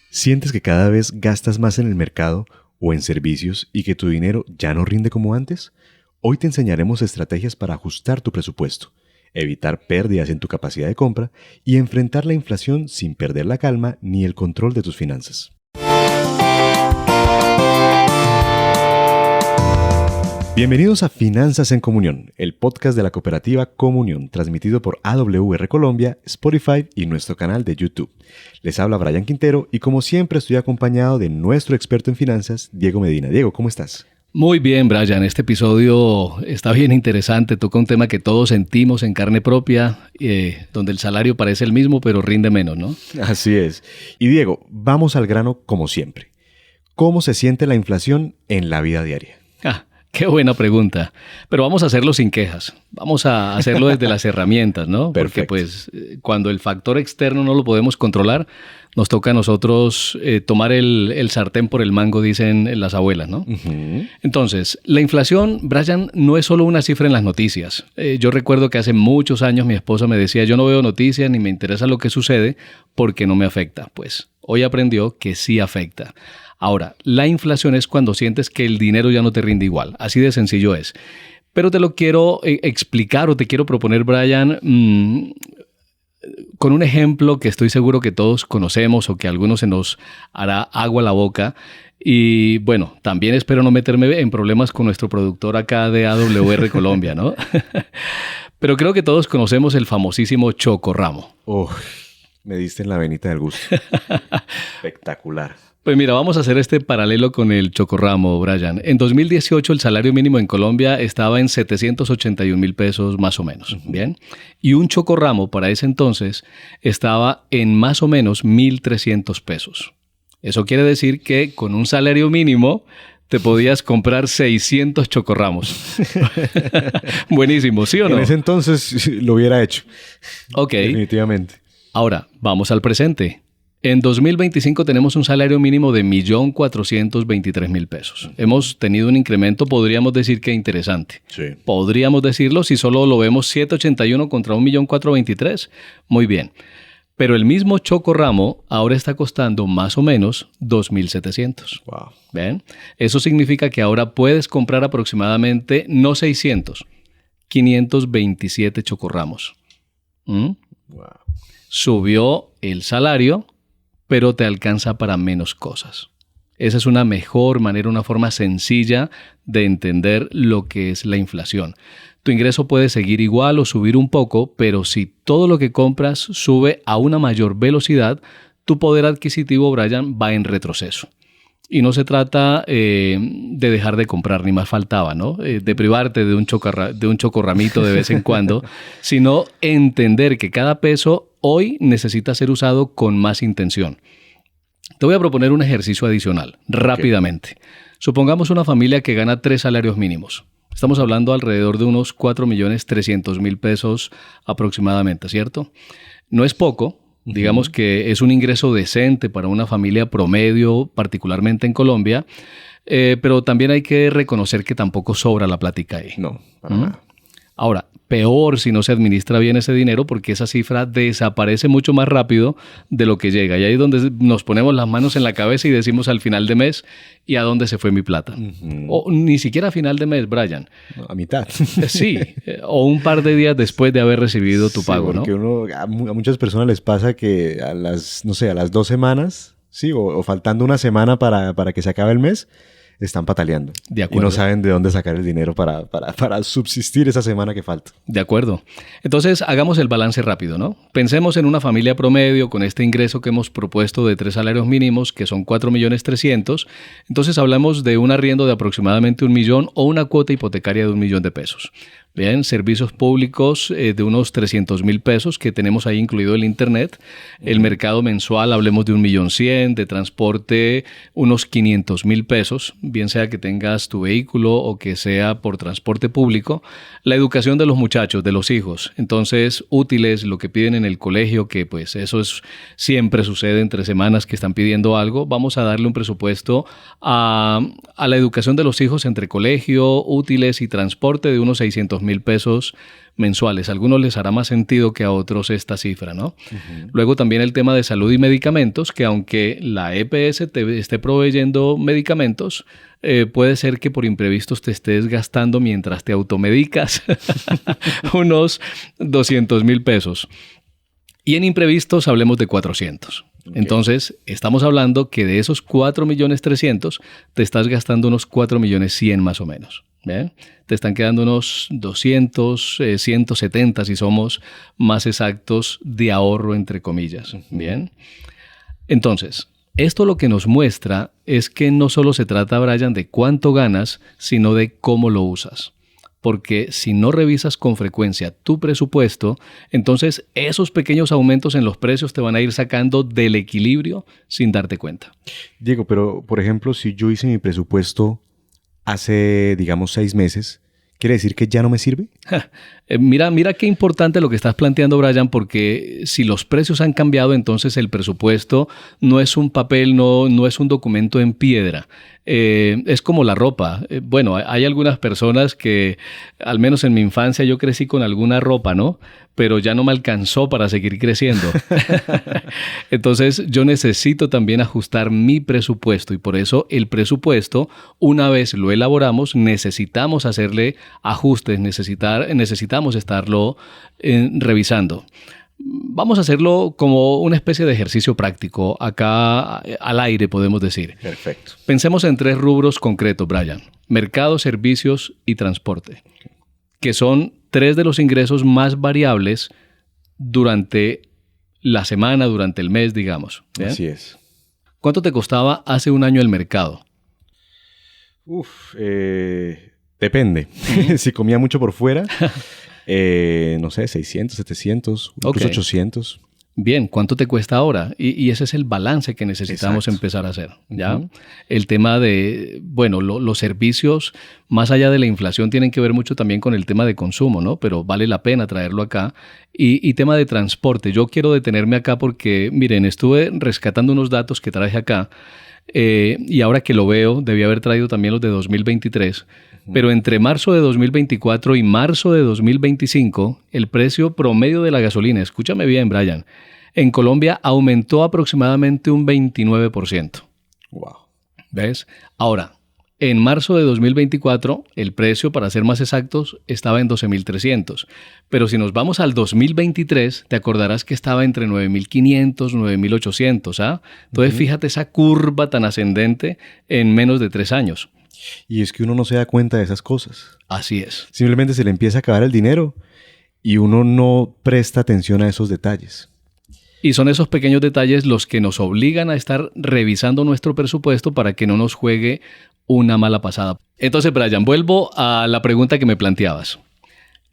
¿Sientes que cada vez gastas más en el mercado o en servicios y que tu dinero ya no rinde como antes? Hoy te enseñaremos estrategias para ajustar tu presupuesto, evitar pérdidas en tu capacidad de compra y enfrentar la inflación sin perder la calma ni el control de tus finanzas. Bienvenidos a Finanzas en Comunión, el podcast de la cooperativa Comunión, transmitido por AWR Colombia, Spotify y nuestro canal de YouTube. Les habla Brian Quintero y como siempre estoy acompañado de nuestro experto en finanzas, Diego Medina. Diego, ¿cómo estás? Muy bien, Brian. Este episodio está bien interesante. Toca un tema que todos sentimos en carne propia, donde el salario parece el mismo, pero rinde menos, ¿no? Así es. Y Diego, vamos al grano como siempre. ¿Cómo se siente la inflación en la vida diaria? Qué buena pregunta. Pero vamos a hacerlo sin quejas. Vamos a hacerlo desde las herramientas, ¿no? Perfecto. Porque cuando el factor externo no lo podemos controlar, nos toca a nosotros tomar el sartén por el mango, dicen las abuelas, ¿no? Uh-huh. Entonces, la inflación, Brian, no es solo una cifra en las noticias. Yo recuerdo que hace muchos años mi esposa me decía, yo no veo noticias ni me interesa lo que sucede porque no me afecta. Pues hoy aprendió que sí afecta. Ahora, la inflación es cuando sientes que el dinero ya no te rinde igual. Así de sencillo es. Pero te lo quiero explicar o te quiero proponer, Brian, con un ejemplo que estoy seguro que todos conocemos o que a algunos se nos hará agua a la boca. Y bueno, también espero no meterme en problemas con nuestro productor acá de AWR Colombia, ¿no? Pero creo que todos conocemos el famosísimo chocorramo. Me diste en la venita del gusto. Espectacular. Pues mira, vamos a hacer este paralelo con el chocorramo, Brian. En 2018 el salario mínimo en Colombia estaba en 781,000 pesos más o menos, ¿bien? Y un chocorramo para ese entonces estaba en más o menos 1,300 pesos. Eso quiere decir que con un salario mínimo te podías comprar 600 chocorramos. Buenísimo, ¿sí o no? En ese entonces lo hubiera hecho. Ok. Definitivamente. Ahora, vamos al presente. En 2025 tenemos un salario mínimo de 1,423,000 pesos. Hemos tenido un incremento, podríamos decir que interesante. Sí. Podríamos decirlo si solo lo vemos 781 contra 1,423,000. Muy bien. Pero el mismo chocorramo ahora está costando más o menos 2,700. Wow. ¿Ven? Eso significa que ahora puedes comprar aproximadamente, no 600, 527 chocorramos. Wow. Subió el salario, pero te alcanza para menos cosas. Esa es una mejor manera, una forma sencilla de entender lo que es la inflación. Tu ingreso puede seguir igual o subir un poco, pero si todo lo que compras sube a una mayor velocidad, tu poder adquisitivo, Brian, va en retroceso. Y no se trata de dejar de comprar, ni más faltaba, ¿no? De privarte de un chocorramito de vez en cuando, sino entender que cada peso hoy necesita ser usado con más intención. Te voy a proponer un ejercicio adicional, rápidamente. Supongamos una familia que gana 3 salarios mínimos. Estamos hablando alrededor de unos 4,300,000 pesos aproximadamente, ¿cierto? No es poco. Digamos que es un ingreso decente para una familia promedio, particularmente en Colombia, pero también hay que reconocer que tampoco sobra la plática ahí. No, para nada. Ahora, peor si no se administra bien ese dinero porque esa cifra desaparece mucho más rápido de lo que llega. Y ahí es donde nos ponemos las manos en la cabeza y decimos al final de mes, ¿y a dónde se fue mi plata? Uh-huh. O ni siquiera a final de mes, Brian. No, a mitad. Sí, o un par de días después de haber recibido tu pago, porque ¿no? a muchas personas les pasa que a las 2 semanas, sí, o faltando una semana para que se acabe el mes, están pataleando. De acuerdo. Y no saben de dónde sacar el dinero para subsistir esa semana que falta. De acuerdo. Entonces, hagamos el balance rápido, ¿no? Pensemos en una familia promedio con este ingreso que hemos propuesto de 3 salarios mínimos, que son 4,300,000. Entonces, hablamos de un arriendo de aproximadamente 1,000,000 o una cuota hipotecaria de 1,000,000 de pesos. Bien, servicios públicos de unos 300,000 pesos que tenemos ahí incluido el internet. El mercado mensual, hablemos de 1,100,000, de transporte unos 500,000 pesos, bien sea que tengas tu vehículo o que sea por transporte público. La educación de los muchachos, de los hijos. Entonces, útiles, lo que piden en el colegio, que pues eso siempre sucede entre semanas que están pidiendo algo. Vamos a darle un presupuesto a la educación de los hijos entre colegio, útiles y transporte de unos 600,000 200,000 pesos mensuales. A algunos les hará más sentido que a otros esta cifra, ¿no? Luego también el tema de salud y medicamentos, que aunque la EPS te esté proveyendo medicamentos, puede ser que por imprevistos te estés gastando mientras te automedicas unos 200,000 pesos. Y en imprevistos hablemos de 400. Okay. Entonces, estamos hablando que de esos 4.300.000 te estás gastando unos 4.100.000 más o menos. ¿Bien? Te están quedando unos 200, 170 si somos más exactos de ahorro entre comillas. ¿Bien? Entonces, esto lo que nos muestra es que no solo se trata, Brian, de cuánto ganas, sino de cómo lo usas. Porque si no revisas con frecuencia tu presupuesto, entonces esos pequeños aumentos en los precios te van a ir sacando del equilibrio sin darte cuenta. Diego, pero por ejemplo, si yo hice mi presupuesto hace, digamos, 6 meses, ¿quiere decir que ya no me sirve? Mira qué importante lo que estás planteando, Brian, porque si los precios han cambiado, entonces el presupuesto no es un papel, no es un documento en piedra. Es como la ropa. Bueno, hay algunas personas que, al menos en mi infancia, yo crecí con alguna ropa, ¿no? Pero ya no me alcanzó para seguir creciendo. Entonces, yo necesito también ajustar mi presupuesto y por eso el presupuesto, una vez lo elaboramos, necesitamos hacerle ajustes, necesitamos estarlo revisando. Vamos a hacerlo como una especie de ejercicio práctico, acá al aire podemos decir. Perfecto. Pensemos en 3 rubros concretos, Brian. Mercado, servicios y transporte, que son 3 de los ingresos más variables durante la semana, durante el mes, digamos. ¿Bien? Así es. ¿Cuánto te costaba hace un año el mercado? Depende. Si comía mucho por fuera... no sé, 600, 700, incluso 800. Bien, ¿cuánto te cuesta ahora? Y ese es el balance que necesitamos empezar a hacer, ¿ya? El tema de, bueno, los servicios, más allá de la inflación, tienen que ver mucho también con el tema de consumo, ¿no? Pero vale la pena traerlo acá. Y tema de transporte. Yo quiero detenerme acá porque, miren, estuve rescatando unos datos que traje acá y ahora que lo veo, debí haber traído también los de 2023. Pero entre marzo de 2024 y marzo de 2025, el precio promedio de la gasolina, escúchame bien, Brian, en Colombia aumentó aproximadamente un 29%. Wow. ¿Ves? Ahora, en marzo de 2024, el precio, para ser más exactos, estaba en 12.300. Pero si nos vamos al 2023, te acordarás que estaba entre 9.500, 9.800. ¿Ah? Entonces, fíjate esa curva tan ascendente en menos de 3 años. Y es que uno no se da cuenta de esas cosas. Así es. Simplemente se le empieza a acabar el dinero y uno no presta atención a esos detalles. Y son esos pequeños detalles los que nos obligan a estar revisando nuestro presupuesto para que no nos juegue una mala pasada. Entonces, Brian, vuelvo a la pregunta que me planteabas.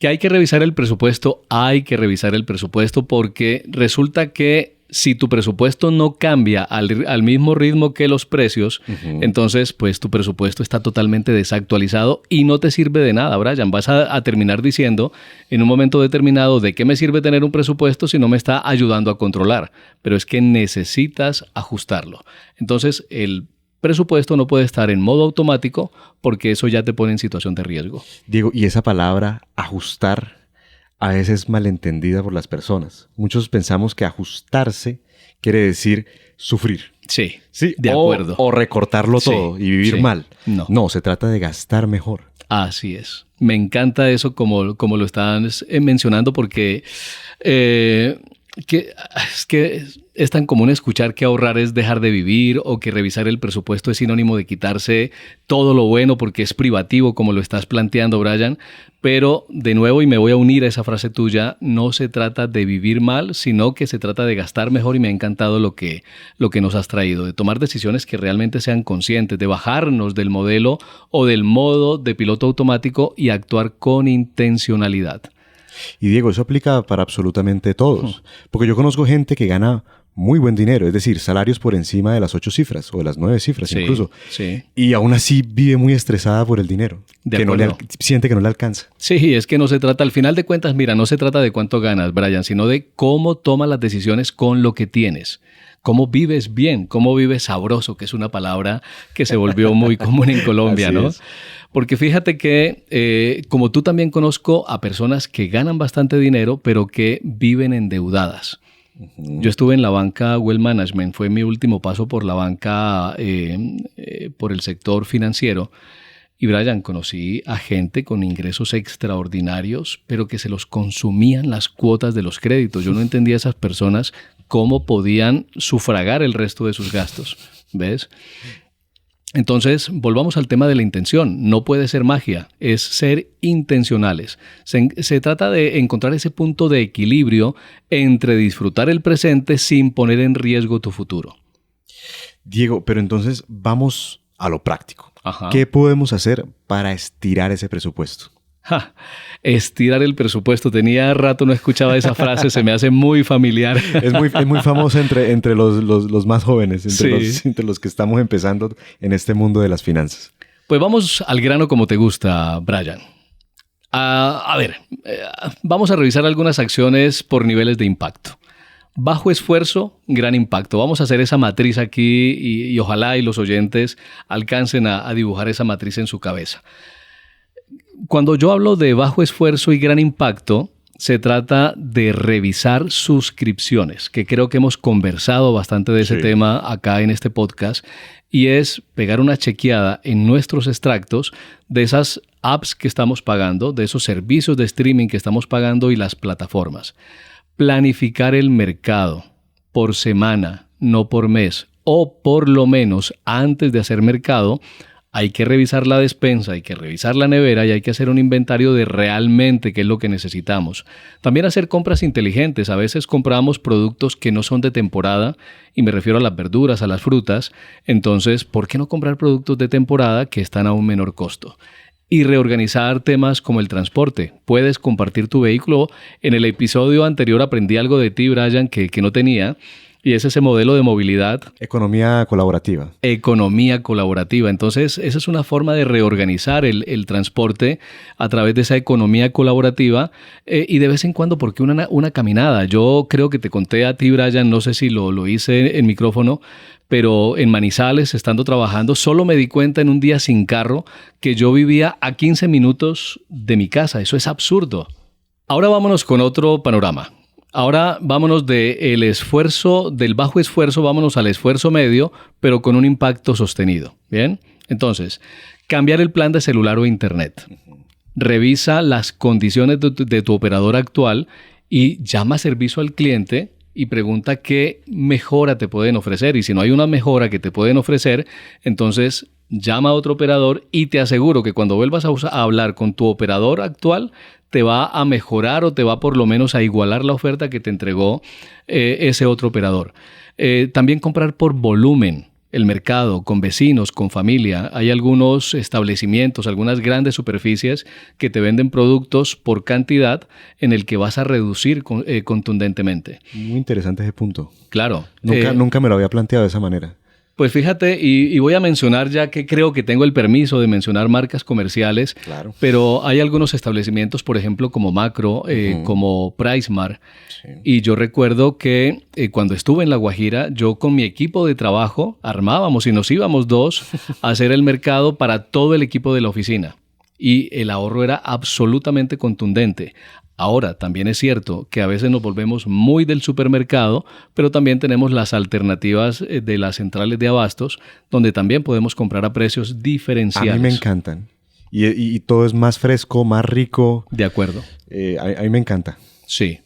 ¿Que hay que revisar el presupuesto? Hay que revisar el presupuesto porque resulta que si tu presupuesto no cambia al mismo ritmo que los precios, entonces pues tu presupuesto está totalmente desactualizado y no te sirve de nada, Brian. Vas a terminar diciendo en un momento determinado de qué me sirve tener un presupuesto si no me está ayudando a controlar. Pero es que necesitas ajustarlo. Entonces el presupuesto no puede estar en modo automático porque eso ya te pone en situación de riesgo. Diego, y esa palabra ajustar a veces es malentendida por las personas. Muchos pensamos que ajustarse quiere decir sufrir. Sí, de acuerdo. O recortarlo todo y vivir mal. No, se trata de gastar mejor. Así es. Me encanta eso como lo están mencionando porque es que es tan común escuchar que ahorrar es dejar de vivir o que revisar el presupuesto es sinónimo de quitarse todo lo bueno porque es privativo, como lo estás planteando, Brian. Pero, de nuevo, y me voy a unir a esa frase tuya, no se trata de vivir mal, sino que se trata de gastar mejor y me ha encantado lo que nos has traído, de tomar decisiones que realmente sean conscientes, de bajarnos del modelo o del modo de piloto automático y actuar con intencionalidad. Y Diego, eso aplica para absolutamente todos, porque yo conozco gente que gana muy buen dinero, es decir, salarios por encima de las 8 cifras o de las 9 cifras incluso. Sí. Y aún así vive muy estresada por el dinero, siente que no le alcanza. Sí, es que no se trata, al final de cuentas, mira, no se trata de cuánto ganas, Brian, sino de cómo tomas las decisiones con lo que tienes. ¿Cómo vives bien? ¿Cómo vives sabroso? Que es una palabra que se volvió muy común en Colombia, Así ¿no? es. Porque fíjate que, como tú también conozco a personas que ganan bastante dinero, pero que viven endeudadas. Yo estuve en la banca Wealth Management, fue mi último paso por la banca, por el sector financiero. Y Brian, conocí a gente con ingresos extraordinarios, pero que se los consumían las cuotas de los créditos. Yo no entendía a esas personas cómo podían sufragar el resto de sus gastos, ¿ves? Entonces, volvamos al tema de la intención. No puede ser magia, es ser intencionales. Se trata de encontrar ese punto de equilibrio entre disfrutar el presente sin poner en riesgo tu futuro. Diego, pero entonces vamos a lo práctico. Ajá. ¿Qué podemos hacer para estirar ese presupuesto? Estirar el presupuesto. Tenía rato no escuchaba esa frase, se me hace muy familiar. Es muy famoso entre los más jóvenes, Sí. entre los que estamos empezando en este mundo de las finanzas. Pues vamos al grano como te gusta, Brian. Vamos a revisar algunas acciones por niveles de impacto. Bajo esfuerzo, gran impacto. Vamos a hacer esa matriz aquí y ojalá y los oyentes alcancen a dibujar esa matriz en su cabeza. Cuando yo hablo de bajo esfuerzo y gran impacto, se trata de revisar suscripciones, que creo que hemos conversado bastante de ese tema acá en este podcast, y es pegar una chequeada en nuestros extractos de esas apps que estamos pagando, de esos servicios de streaming que estamos pagando y las plataformas. Planificar el mercado por semana, no por mes, o por lo menos antes de hacer mercado, hay que revisar la despensa, hay que revisar la nevera y hay que hacer un inventario de realmente qué es lo que necesitamos. También hacer compras inteligentes. A veces compramos productos que no son de temporada, y me refiero a las verduras, a las frutas. Entonces, ¿por qué no comprar productos de temporada que están a un menor costo? Y reorganizar temas como el transporte. Puedes compartir tu vehículo. En el episodio anterior aprendí algo de ti, Brian, que no tenía, y es ese modelo de movilidad. Economía colaborativa. Economía colaborativa. Entonces, esa es una forma de reorganizar el transporte a través de esa economía colaborativa y de vez en cuando, porque una caminada. Yo creo que te conté a ti, Brian, no sé si lo hice en micrófono, pero en Manizales, estando trabajando, solo me di cuenta en un día sin carro que yo vivía a 15 minutos de mi casa. Eso es absurdo. Ahora vámonos con otro panorama. Ahora vámonos del esfuerzo, del bajo esfuerzo, vámonos al esfuerzo medio, pero con un impacto sostenido. ¿Bien? Entonces, cambiar el plan de celular o internet. Revisa las condiciones de tu operador actual y llama a servicio al cliente y pregunta qué mejora te pueden ofrecer. Y si no hay una mejora que te pueden ofrecer, entonces llama a otro operador y te aseguro que cuando vuelvas a hablar con tu operador actual, te va a mejorar o te va por lo menos a igualar la oferta que te entregó ese otro operador. También comprar por volumen. El mercado, con vecinos, con familia. Hay algunos establecimientos, algunas grandes superficies que te venden productos por cantidad en el que vas a reducir contundentemente. Muy interesante ese punto. Claro. Nunca me lo había planteado de esa manera. Pues fíjate, y voy a mencionar, ya que creo que tengo el permiso de mencionar marcas comerciales, Claro. pero hay algunos establecimientos, por ejemplo, como Macro, como PriceMart, y yo recuerdo que cuando estuve en La Guajira, yo con mi equipo de trabajo armábamos y nos íbamos dos a hacer el mercado para todo el equipo de la oficina, y el ahorro era absolutamente contundente. Ahora, también es cierto que a veces nos volvemos muy del supermercado, pero también tenemos las alternativas de las centrales de abastos, donde también podemos comprar a precios diferenciales. A mí me encantan. Y todo es más fresco, más rico. De acuerdo. A mí me encanta. Sí.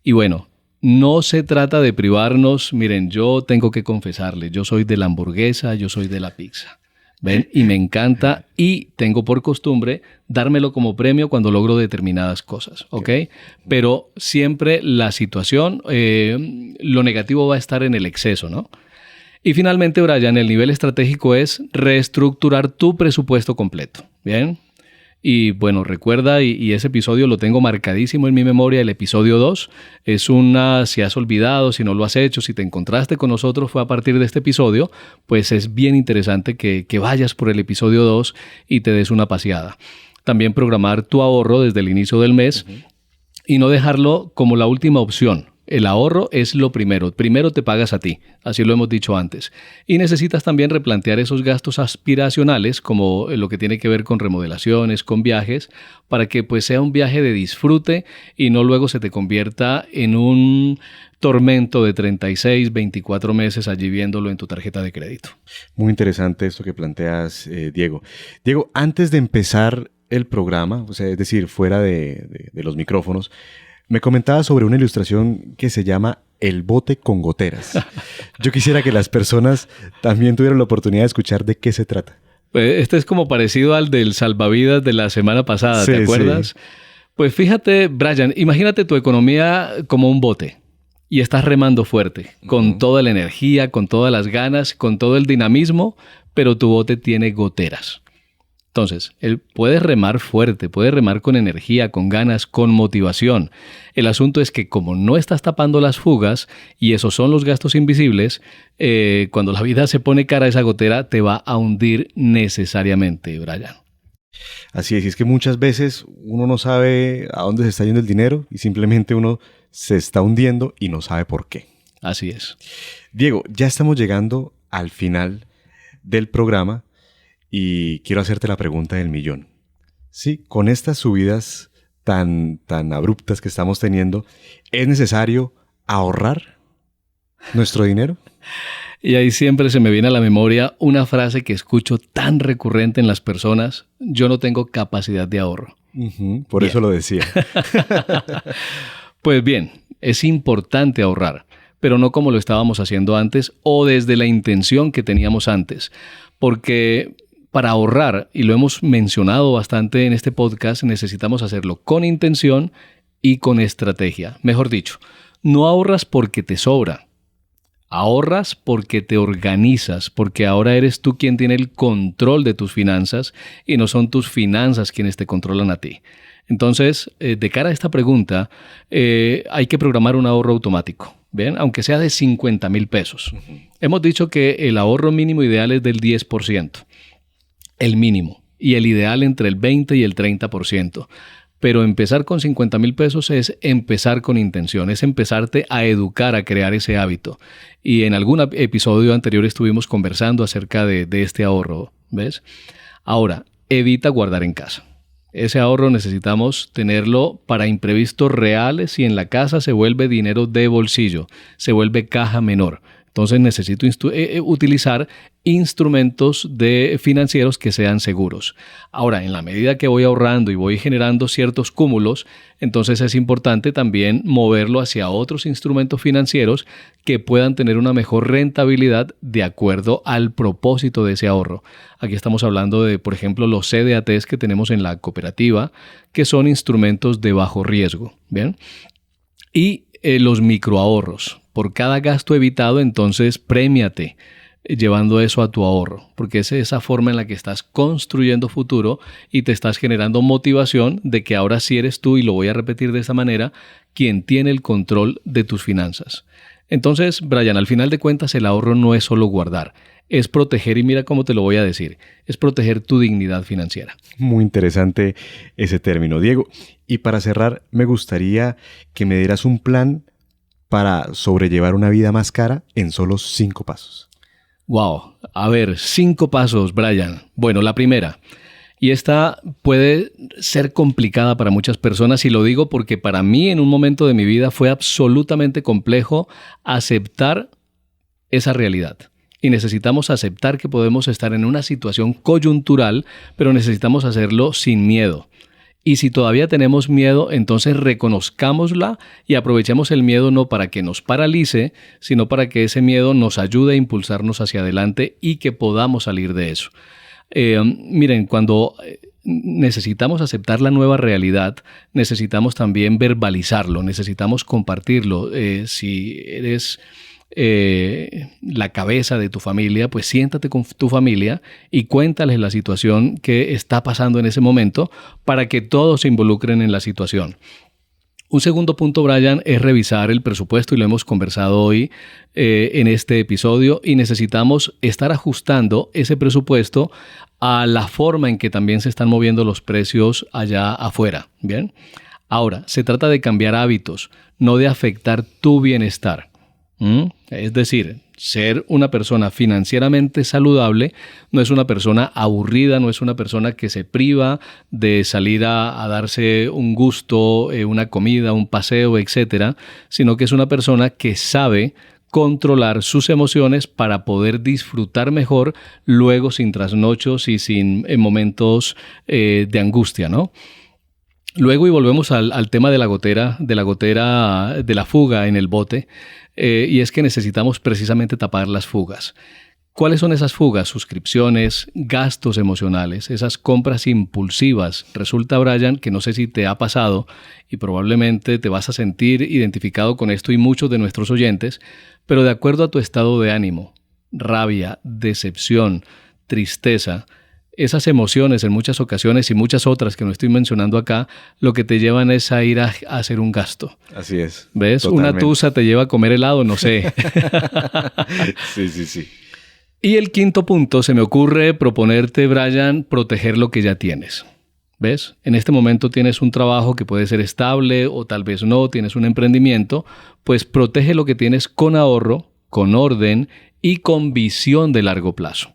Y bueno, no se trata de privarnos. Miren, yo tengo que confesarle, yo soy de la hamburguesa, yo soy de la pizza. ¿Ven? Y me encanta y tengo por costumbre dármelo como premio cuando logro determinadas cosas, ¿ok? Pero siempre la situación, lo negativo va a estar en el exceso, ¿no? Y finalmente, Brian, el nivel estratégico es reestructurar tu presupuesto completo, ¿bien? Y bueno, recuerda, y ese episodio lo tengo marcadísimo en mi memoria, el episodio 2. Es si has olvidado, si no lo has hecho, si te encontraste con nosotros fue a partir de este episodio, pues es bien interesante que vayas por el episodio 2 y te des una paseada. También programar tu ahorro desde el inicio del mes y no dejarlo como la última opción. El ahorro es lo primero. Primero te pagas a ti, así lo hemos dicho antes. Y necesitas también replantear esos gastos aspiracionales, como lo que tiene que ver con remodelaciones, con viajes, para que pues sea un viaje de disfrute y no luego se te convierta en un tormento de 36, 24 meses allí viéndolo en tu tarjeta de crédito. Muy interesante esto que planteas, Diego. Diego, antes de empezar el programa, o sea, es decir, fuera de los micrófonos, me comentabas sobre una ilustración que se llama El bote con goteras. Yo quisiera que las personas también tuvieran la oportunidad de escuchar de qué se trata. Este es como parecido al del salvavidas de la semana pasada, ¿te acuerdas? Sí. Pues fíjate, Brian, imagínate tu economía como un bote y estás remando fuerte, con toda la energía, con todas las ganas, con todo el dinamismo, pero tu bote tiene goteras. Entonces, él puede remar fuerte, puede remar con energía, con ganas, con motivación. El asunto es que como no estás tapando las fugas, y esos son los gastos invisibles, cuando la vida se pone cara a esa gotera, te va a hundir necesariamente, Brian. Así es que muchas veces uno no sabe a dónde se está yendo el dinero y simplemente uno se está hundiendo y no sabe por qué. Así es. Diego, ya estamos llegando al final del programa. Y quiero hacerte la pregunta del millón. Sí, con estas subidas tan abruptas que estamos teniendo, ¿es necesario ahorrar nuestro dinero? Y ahí siempre se me viene a la memoria una frase que escucho tan recurrente en las personas: yo no tengo capacidad de ahorro. Por eso lo decía. Pues bien, es importante ahorrar, pero no como lo estábamos haciendo antes o desde la intención que teníamos antes, porque para ahorrar, y lo hemos mencionado bastante en este podcast, necesitamos hacerlo con intención y con estrategia. Mejor dicho, no ahorras porque te sobra. Ahorras porque te organizas, porque ahora eres tú quien tiene el control de tus finanzas y no son tus finanzas quienes te controlan a ti. Entonces, de cara a esta pregunta, hay que programar un ahorro automático. ¿Ven? Aunque sea de 50,000 pesos. Hemos dicho que el ahorro mínimo ideal es del 10%. El mínimo, y el ideal entre el 20 y el 30%. Pero empezar con 50,000 pesos es empezar con intención, es empezarte a educar, a crear ese hábito. Y en algún episodio anterior estuvimos conversando acerca de este ahorro, ¿ves? Ahora, evita guardar en casa. Ese ahorro necesitamos tenerlo para imprevistos reales y en la casa se vuelve dinero de bolsillo, se vuelve caja menor. Entonces necesito utilizar instrumentos financieros que sean seguros. Ahora, en la medida que voy ahorrando y voy generando ciertos cúmulos, entonces es importante también moverlo hacia otros instrumentos financieros que puedan tener una mejor rentabilidad de acuerdo al propósito de ese ahorro. Aquí estamos hablando de, por ejemplo, los CDATs que tenemos en la cooperativa, que son instrumentos de bajo riesgo. ¿Bien? Y los microahorros. Por cada gasto evitado, entonces prémiate llevando eso a tu ahorro, porque es esa forma en la que estás construyendo futuro y te estás generando motivación de que ahora sí eres tú, y lo voy a repetir de esta manera, quien tiene el control de tus finanzas. Entonces, Brian, al final de cuentas el ahorro no es solo guardar, es proteger, y mira cómo te lo voy a decir, es proteger tu dignidad financiera. Muy interesante ese término, Diego. Y para cerrar, me gustaría que me dieras un plan para sobrellevar una vida más cara en solo 5 pasos. Wow, a ver, 5 pasos, Brian. Bueno, la primera, y esta puede ser complicada para muchas personas, y lo digo porque para mí en un momento de mi vida fue absolutamente complejo aceptar esa realidad. Y necesitamos aceptar que podemos estar en una situación coyuntural, pero necesitamos hacerlo sin miedo. Y si todavía tenemos miedo, entonces reconozcámosla y aprovechemos el miedo no para que nos paralice, sino para que ese miedo nos ayude a impulsarnos hacia adelante y que podamos salir de eso. Miren, cuando necesitamos aceptar la nueva realidad, necesitamos también verbalizarlo, necesitamos compartirlo. Si eres la cabeza de tu familia, pues siéntate con tu familia y cuéntales la situación que está pasando en ese momento para que todos se involucren en la situación. Un segundo punto, Brian, es revisar el presupuesto, y lo hemos conversado hoy en este episodio, y necesitamos estar ajustando ese presupuesto a la forma en que también se están moviendo los precios allá afuera. ¿Bien? Ahora, se trata de cambiar hábitos, no de afectar tu bienestar. Es decir, ser una persona financieramente saludable no es una persona aburrida, no es una persona que se priva de salir a darse un gusto, una comida, un paseo, etcétera, sino que es una persona que sabe controlar sus emociones para poder disfrutar mejor luego sin trasnochos y sin momentos de angustia, ¿no? Luego, y volvemos al tema de la gotera, de la fuga en el bote, y es que necesitamos precisamente tapar las fugas. ¿Cuáles son esas fugas? Suscripciones, gastos emocionales, esas compras impulsivas. Resulta, Brian, que no sé si te ha pasado y probablemente te vas a sentir identificado con esto y muchos de nuestros oyentes, pero de acuerdo a tu estado de ánimo, rabia, decepción, tristeza, esas emociones en muchas ocasiones y muchas otras que no estoy mencionando acá, lo que te llevan es a ir a hacer un gasto. Así es. ¿Ves? Totalmente. Una tusa te lleva a comer helado, no sé. Sí. Y el quinto punto, se me ocurre proponerte, Brian, proteger lo que ya tienes. ¿Ves? En este momento tienes un trabajo que puede ser estable o tal vez no, tienes un emprendimiento, pues protege lo que tienes con ahorro, con orden y con visión de largo plazo.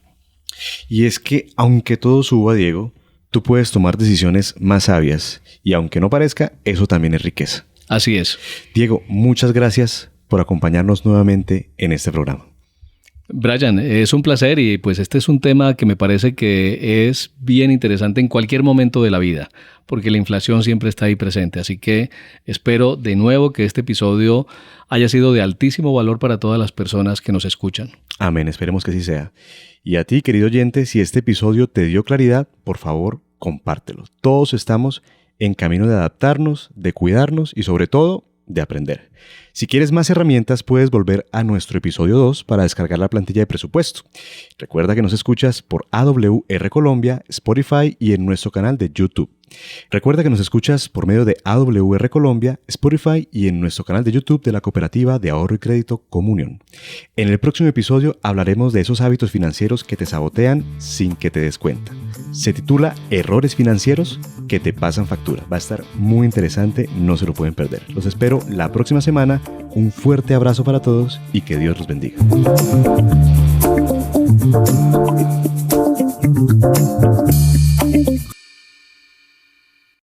Y es que, aunque todo suba, Diego, tú puedes tomar decisiones más sabias. Y aunque no parezca, eso también es riqueza. Así es. Diego, muchas gracias por acompañarnos nuevamente en este programa. Brian, es un placer y pues este es un tema que me parece que es bien interesante en cualquier momento de la vida, porque la inflación siempre está ahí presente. Así que espero de nuevo que este episodio haya sido de altísimo valor para todas las personas que nos escuchan. Amén, esperemos que así sea. Y a ti, querido oyente, si este episodio te dio claridad, por favor, compártelo. Todos estamos en camino de adaptarnos, de cuidarnos y sobre todo, de aprender. Si quieres más herramientas, puedes volver a nuestro episodio 2 para descargar la plantilla de presupuesto. Recuerda que nos escuchas por AWR Colombia, Spotify y en nuestro canal de YouTube. Recuerda que nos escuchas por medio de AWR Colombia, Spotify y en nuestro canal de YouTube de la Cooperativa de Ahorro y Crédito Comunión. En el próximo episodio hablaremos de esos hábitos financieros que te sabotean sin que te des cuenta. Se titula Errores financieros que te pasan factura. Va a estar muy interesante, no se lo pueden perder. Los espero la próxima semana. Un fuerte abrazo para todos y que Dios los bendiga.